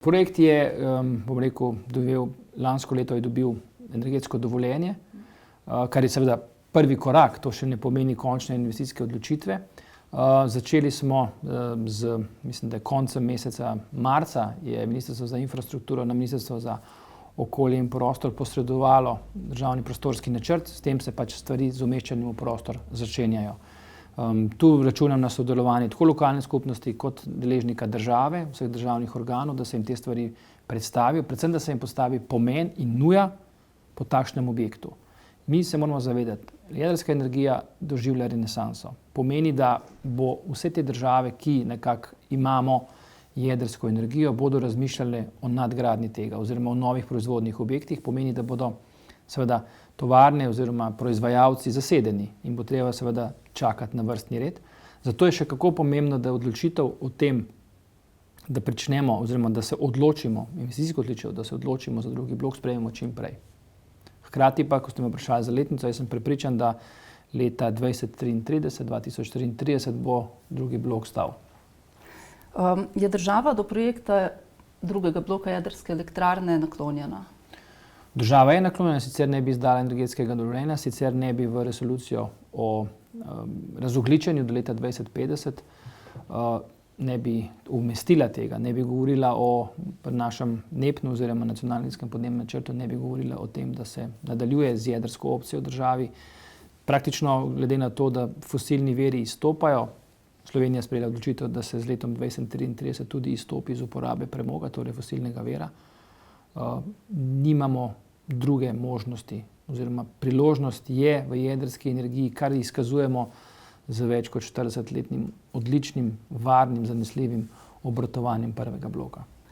Projekt je, lansko leto je dobil energetsko dovoljenje, kar je seveda prvi korak, to še ne pomeni končne investicijske odločitve. Začeli smo mislim, da je koncem meseca marca, je Ministrstvo za infrastrukturo na Ministrstvo za okolje in prostor posredovalo državni prostorski načrt, s tem se pač stvari z umeščanjem v prostor začenjajo. Tu računam na sodelovanje tako lokalne skupnosti kot deležnika države, vseh državnih organov, da se jim te stvari predstavijo, predvsem da se jim postavi pomen in nuja po takšnem objektu. Mi se moramo zavedati, jedrska energija doživlja renesanso. Pomeni, da bo vse te države, ki nekako imamo jedrsko energijo, bodo razmišljale o nadgradnji tega oziroma o novih proizvodnih objektih. Pomeni, da bodo seveda tovarne oziroma proizvajalci zasedeni in bo treba seveda čakati na vrstni red. Zato je še kako pomembno, da odločitev o tem, da pričnemo oziroma da se odločimo, investicijsko odločitev, da se odločimo za drugi blok, sprejmemo čim prej. Hkrati pa, ko ste me vprašali za letnico, jaz sem prepričan, da leta 2033 bo drugi blok stal. Je država do projekta drugega bloka jedrske elektrarne naklonjena? Država je naklonjena, sicer ne bi izdala energetskega dovoljenja, sicer ne bi v resolucijo o razogljičenju do leta 2050 ne bi umestila tega, ne bi govorila o našem NEPN-u oziroma nacionalnem podnebnem načrtu, ne bi govorila o tem, da se nadaljuje z jedrsko opcijo v državi. Praktično, glede na to, da fosilni viri izstopajo, Slovenija sprejela odločitev, da se z letom 2033 tudi izstopi iz uporabe premoga, torej fosilnega vira. Nimamo druge možnosti oziroma priložnost je v jedrski energiji, kar izkazujemo z več kot 40-letnim odličnim, varnim, zanesljivim obratovanjem prvega bloka.